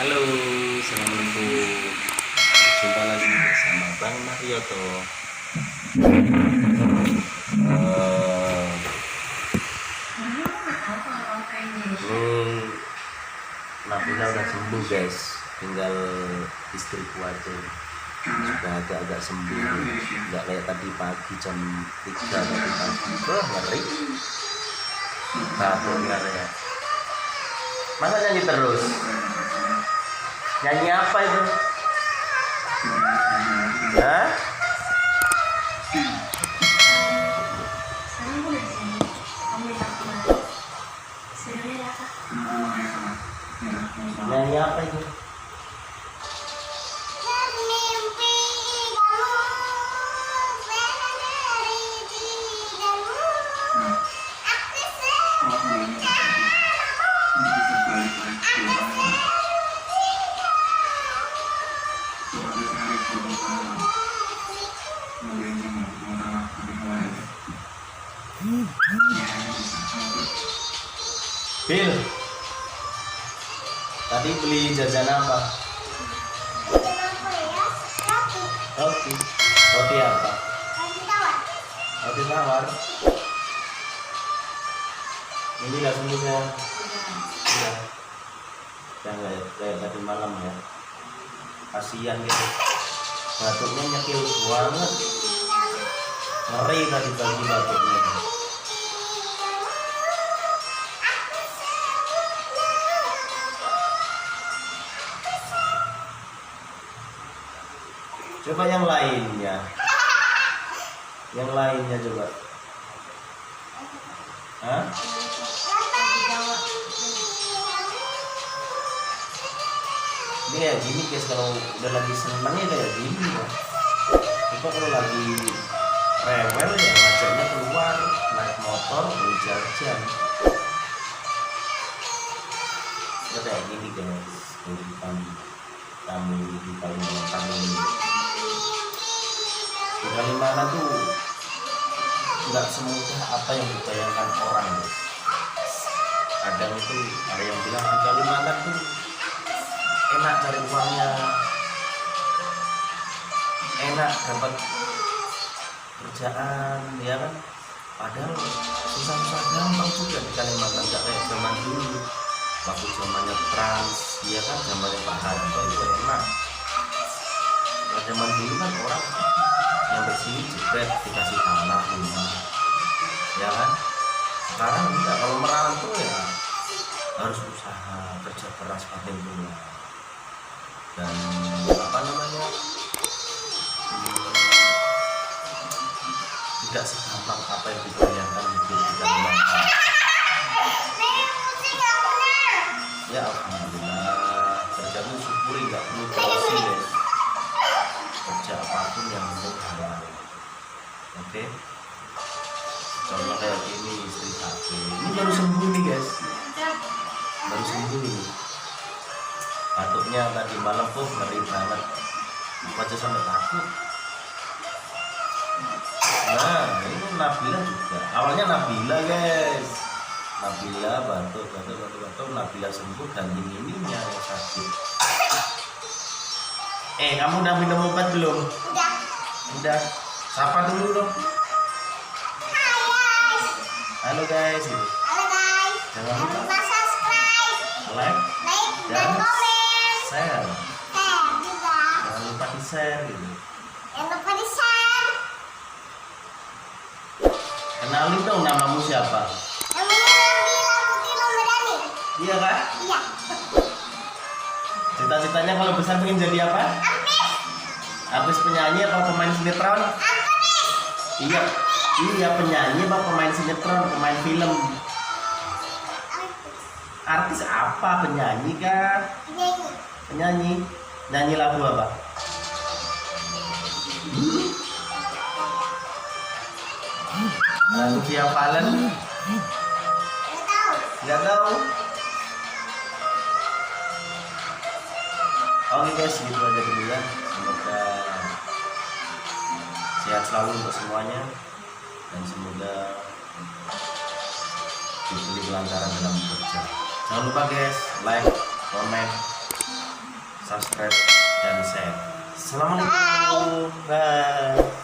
Halo, assalamualaikum. Jumpa lagi bersama Bang Marioto. Ini Nabila udah sembuh guys, tinggal istriku aja. Sudah agak-agak sembuh, nggak kayak tadi pagi jam 3 tadi pagi. Ngeri. Batuknya ya. Masa nyanyi terus? Nyanyi apa itu? Hah? Nyanyi apa itu? Bil, tadi beli jajan apa? Roti. Roti apa? Roti tawar. Ini nggak sembuh ya? Iya. Udah kayak tadi malam ya. Kasihan gitu. Batuknya nyekil banget. Ngeri tadi pagi batuknya. Coba yang lainnya. Yang lainnya coba. Hah? Ini ya gini guys, kalau udah lagi seneng ya kayak gini ya. Coba kalau lagi rewel ya ngajaknya keluar, naik motor, beli jajan. Ya kayak gini guys, kehidupan kami di Kalimantan kami ini. Di Kalimantan tuh nggak semudah apa yang dibayangkan orang guys. Kadang itu ada yang bilang di Kalimantan tuh enak cari uangnya, enak dapat kerjaan, ya kan? Padahal susah-susah gampang juga di Kalimantan, nggak kayak zaman dulu. Waktu zamannya Trans, ya kan, zamannya Pak Harto itu enak. Nah, zaman dulu kan orang yang bersini jebret dikasih tanah rumah, ya kan? Sekarang enggak, kalau merantau ya harus usaha, kerja keras pakai gula. Dan apa namanya, tidak segampang apa yang dibayangkan hidup di Kalimantan. Ya alhamdulillah, kerjamu syukuri, nggak perlu gengsi guys. Kerja apapun yang penting halal. Oke? Contoh kayak gini, istri aku ini baru sembuh nih guys, baru sembuh nih. Batuknya tadi malam tuh ngeri banget, aku aja sampai takut. Nah ini Nabila juga, awalnya Nabila guys, Nabila batuk, Nabila sembuh, ganti ininya yang sakit. Kamu udah minum obat belum? Udah. Sapa dulu dong. Halo guys. Halo guys. Jangan lupa subscribe, like dan share. juga. Jangan lupa di share gitu. Jangan lupa di share. Kenalin dong namamu siapa? Namanya Nabila Putri Ramadhani. Iya kan? Iya. Cita-citanya kalau besar pengen jadi apa? Artis penyanyi atau pemain sinetron? Iya. Iya, penyanyi apa pemain sinetron, pemain film? Artis apa? Penyanyi kan? Penyanyi. Nyanyi lagu apa? Lagu Via Valen? Nggak tahu. Oke guys, gitu aja dulu ya. Semoga sehat selalu untuk semuanya dan semoga diberi kelancaran dalam bekerja. Jangan lupa guys, like, komen, subscribe dan share. Assalamualaikum. Bye.